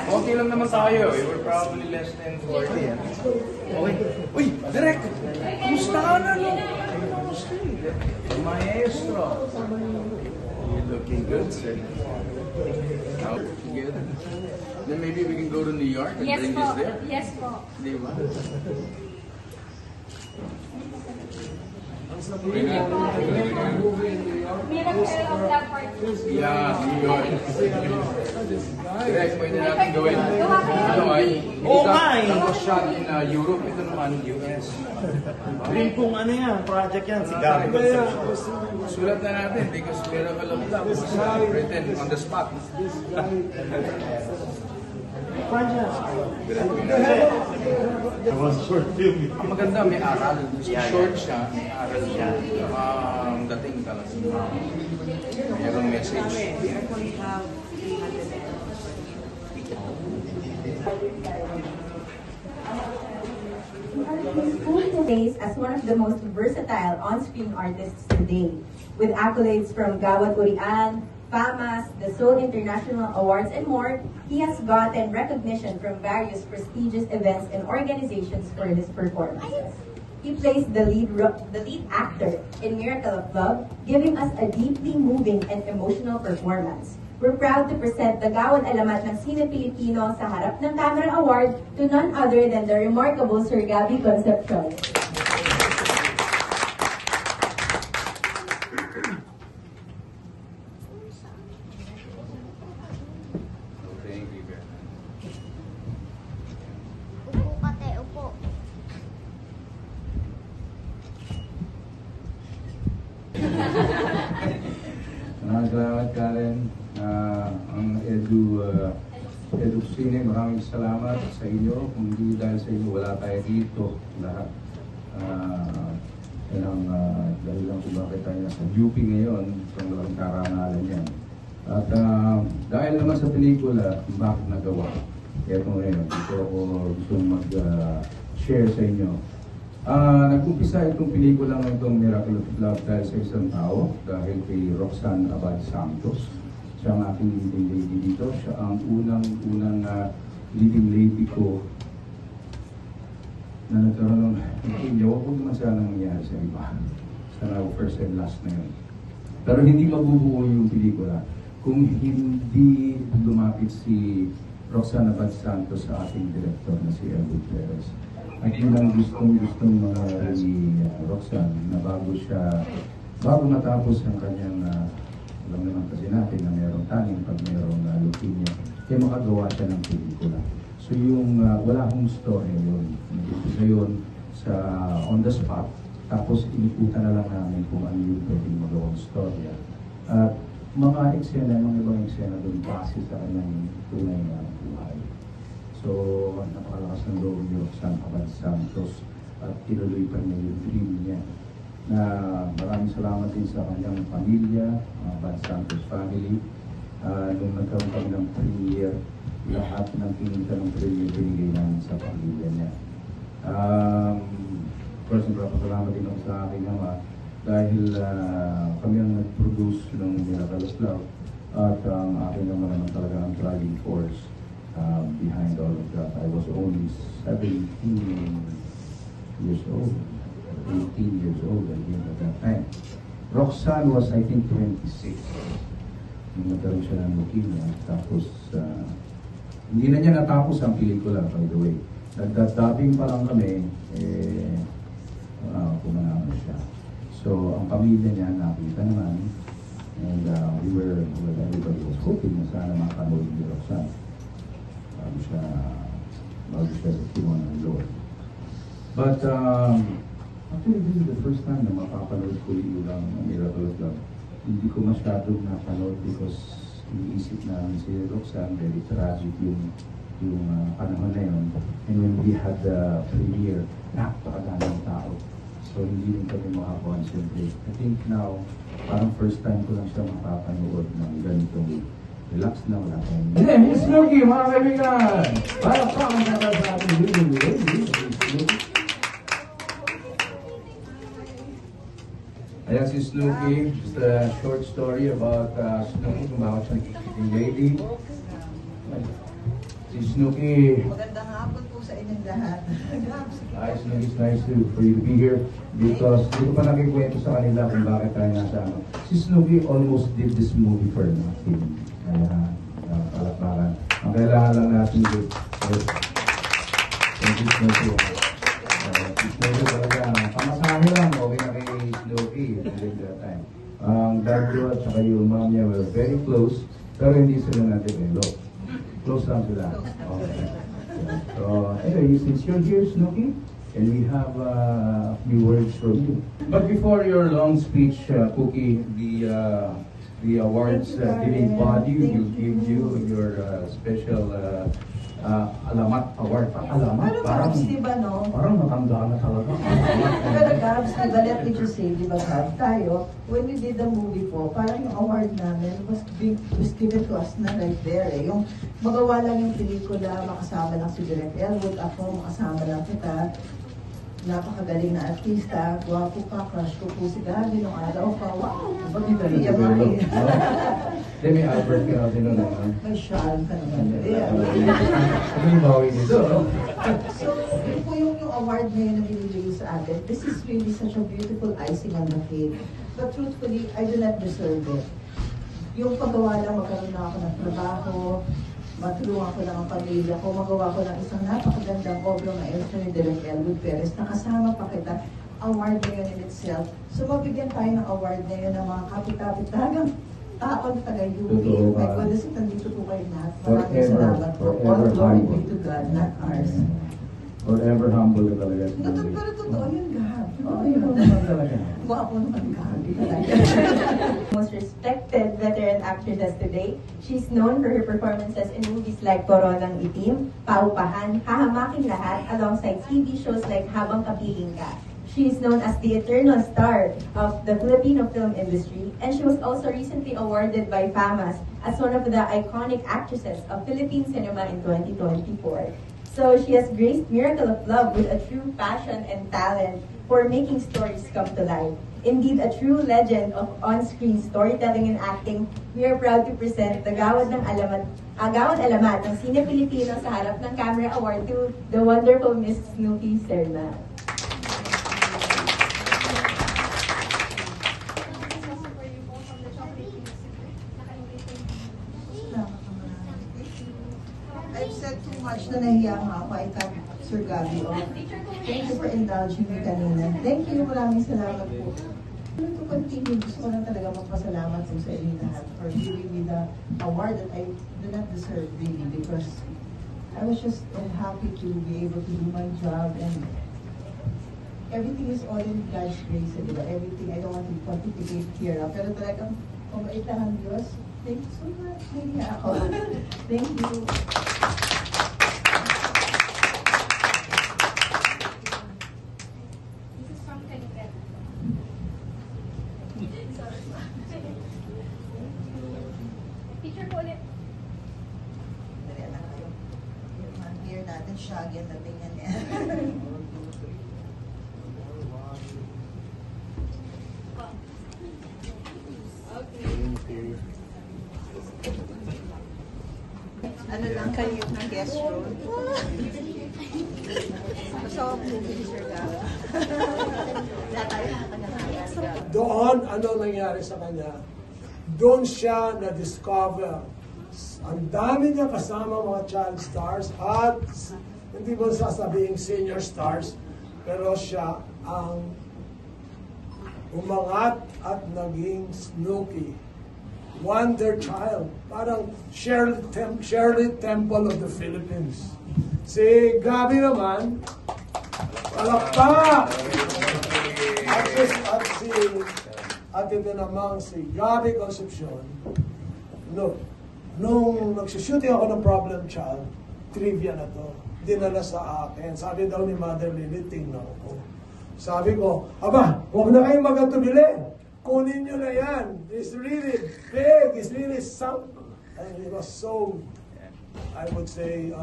Okay lang naman tayo. We were probably less than 40. Okay. Uy, Direk! Kumusta ka na? Maestro. You're looking good, sir. How good? Then maybe we can go to New York and bring this there? Yes po. Di ba? Miracle of Love Part 2. Yeah, New York. Direct, pwede natin gawin. Ano ay? Oo nga eh. Tapos shot in Europe, ito naman US. Dream kong ano yan, project yan, si Gabi Concepcion. Sulat na natin because Miracle of Love was written on the spot. It was short film. Ang maganda, may aral. Short siya, may aral siya. Ang dating talaga. Mayroong message. We actually have 300 Days as one of the most versatile on-screen artists today, with accolades from Gawad Urian, FAMAS, the Seoul International Awards, and more. He has gotten recognition from various prestigious events and organizations for his performance. He plays the lead actor in Miracle of Love, giving us a deeply moving and emotional performance. We're proud to present the Gawad Alamat ng Sine Pilipino sa Harap ng Camera Award to none other than the remarkable Sir Gabby Concepcion. Thank you very much. Upo kate, upo. Salamat Karen. Ang Edu Cine, maraming salamat sa inyo. Kung hindi dahil sa inyo, wala tayo dito lahat. Yan ang dahilan kung bakit tayo nasa UP ngayon, itong walang karangalan yan. At dahil naman sa pelikula, bakit nagawa? Ito ngayon, ito ako gusto mag-share sa inyo. Nag-umpisa itong pelikula ng itong Miracle of Love dahil sa isang tao, dahil kay Roxanne Abad Santos. Siya ang aking leading lady dito. Siya ang unang leading lady ko na nagkaroon ng inyo. Huwag naman sana nangyayari sa iba. Sana first and last na yun. Pero hindi mabubuo yung pelikula kung hindi lumapit si Roxanne Abad Santos sa ating director na si Elwood Perez. At yun ang gustong mga ni Roxanne na bago matapos ang kanyang alam naman kasi natin na mayroong taning pag mayroong leukemia, kaya makagawa siya ng pelikula. So yung wala akong story yun. Nag-umpisa yun sa on the spot, tapos iniputan na lang namin kung ano yung pwedeng magawang storya. At mga ibang eksena doon base sa kanyang tunay na buhay. So napakalakas ng loob ni Roxanne Abad Santos at tinuloy pa niya yung dream niya. Na maraming salamat din sa kanyang pamilya, Abad Santos family. Nung nagkaroon kami ng premiere, lahat ng pinita ng premiere binigay namin sa pamilya niya. First, salamat din ako sa aking ama dahil kami ang nag-produce ng Miracle of Love at ang aking ama naman talaga ang driving force behind all of that. I was only 17 years old. 18 years old at that time. Roxanne was, I think, 26. Nung nagkaroon siya ng leukemia. Tapos, hindi na niya natapos ang pelikula, by the way. Nagdadabing pa lang kami, pumanaman siya. So, ang pamilya niya nakita naman. And everybody was hoping na sana makanood ni Roxanne. Bago siya kinuha ng Lord. But, actually, this is the first time na makapanood ko yung Miracle of Love. Hindi ko masyadong napanood because iniisip namin si Roxanne, very tragic yung panahon na yun. And when we had the premiere, napakadaming tao. So hindi rin kami makakonsentrate. I think now, parang first time ko lang siya makapanood ng ganitong relax na wala tayong... And then, Miss Snooki, mga kaibigan! Para pa ang naman sa ating leading lady, ayan si Snooki, just a short story about Snooki, kung bakit siya nagiging lady. Si Snooki. Magandang hapon po sa inyong lahat. Snooki, it's nice for you to be here because hindi ko pa nakikwento sa kanila kung bakit tayo nasa ano. Si Snooki almost did this movie for nothing. Kaya, palakpakan. Ang kailangan lang natin is thank you, Snooki. Si Snooki talaga, pamasahe lang, okay na kay Snooki during that time. Ang dad ko at saka yung mom niya were very close, pero hindi sila natin look. Close lang sila. Okay. So, anyway, since you're here, Snooki, can we have a few words from you? But before your long speech, Cookie, the awards giving body will give you your special Alamat Award. Alamat? Pero Parang, Gabs, di ba, no? parang matanda na talaga. Pero Gabs, di ba, let me just say, di ba, Gab, tayo, when we did the movie po, parang yung award namin was given to us na right there eh. Yung magawa lang yung pelikula, makasama lang si Direk Elwood, ako, makasama lang kita. Napakagaling na artista, gwapo ka, crush ko po si Gabi nung araw pa. Wow! Ba't di tayo Iyak nagpapalo? na Hindi, may Albert ka natin na naman. May shawl ka naman. Ano yung bawi nito? So, yun po yung award na yun na binibigay sa atin. This is really such a beautiful icing on the cake. But truthfully, I do not deserve it. Yung paggawa lang, magkaroon na ako ng trabaho, matulungan ko lang ang pamilya ko, magawa ko ng isang napakagandang obra na ilustration ni Direk Elwood Perez, nakasama pa kita, award na yun in itself. So mabigyan tayo ng award na yun ng mga kapit-kapit-tagang taon taga-UP. Totoo ba? My goodness, nandito po kayo lahat. Maraming Forever, salamat po. All forever glory humble. be to God, not ours. Forever humble ka talaga. Pero totoo yun, Gab. Oo, yun naman talaga. Gwapo naman, Gab. Most respected veteran actress today. She's known for her performances in movies like Koronang Itim, Paupahan, Hahamaking Lahat, alongside TV shows like Habang Kapiling Ka. She is known as the eternal star of the Filipino film industry, and she was also recently awarded by FAMAS as one of the iconic actresses of Philippine cinema in 2024. So she has graced Miracle of Love with a true passion and talent for making stories come to life. Indeed, a true legend of on-screen storytelling and acting, we are proud to present the Gawad Alamat ng Sine Pilipino sa harap ng Camera Award to the wonderful Miss Snooki Serna. I've said too much na nahiya nga ako. I thank Sir Gabi. Thank you for indulging me kanina. Thank you. Maraming salamat po. To continue, gusto ko lang talaga magpasalamat po sa inyo lahat for giving me the award that I do not deserve really because I was just happy to be able to do my job and everything is all in God's grace. Diba? Everything, I don't want to pontificate here. Pero talagang pumait lang ang Diyos. Thank you so much. Nahiya ako. Thank you. This is from Kalikat. Teacher po ulit. Dali na kayo. Yung mga gear natin, shaggy ang dating yan eh. Ano lang kayo ng guest room? Kasama po ni Sir Gala. Lahat tayo nakakanya. Doon, ano nangyari sa kanya? Doon siya na-discover. Ang dami niya kasama mga child stars at hindi mo sasabing senior stars, pero siya ang umangat at naging Snooki. Wonder Child. Parang Shirley Temple of the Philippines. Si Gabi naman, palakpak! At ito namang si Gabi Concepcion. Nung nagsushooting ako ng Problem Child, trivia na to, dinala sa akin. Sabi daw ni Mother Lily, tingnan ko. Sabi ko, aba, huwag na kayong magatubili. Kunin nyo na yan. It's really big. It's really something. And it was so, I would say,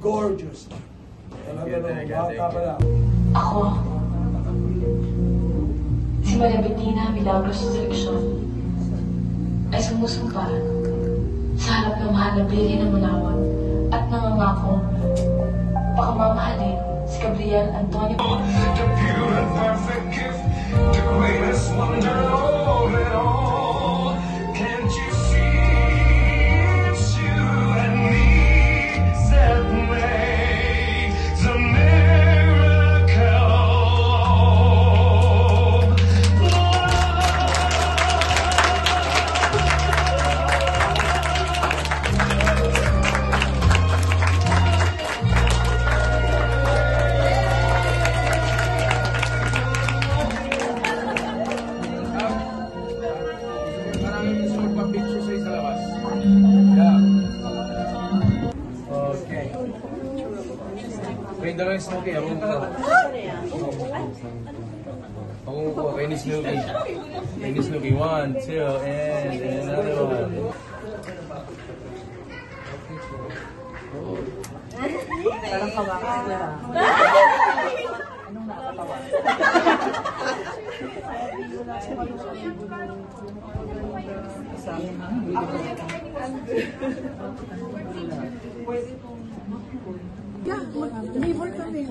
gorgeous. Talaga nung bata pa lang. Ako, si Maria Bettina Milagros Seleksyon, ay sumusumpa sa harap ng mahal na Pili ng Manawan at nangangalan pangako. Pakamamahalin si Gabriel Antonio. The pure and perfect gift, the greatest wonder of it all. Can't you see it's you and me that makes a miracle of Maraming gusto magpa-picture sa'yo sa labas. Yeah. Okay. Kayong dalawa yung Snooki. Ako ko. Ako ko. Kayo ni Snooki. Kayo ni Snooki. 1, 2, and another one. Parang kawakas na. Neighbor kami.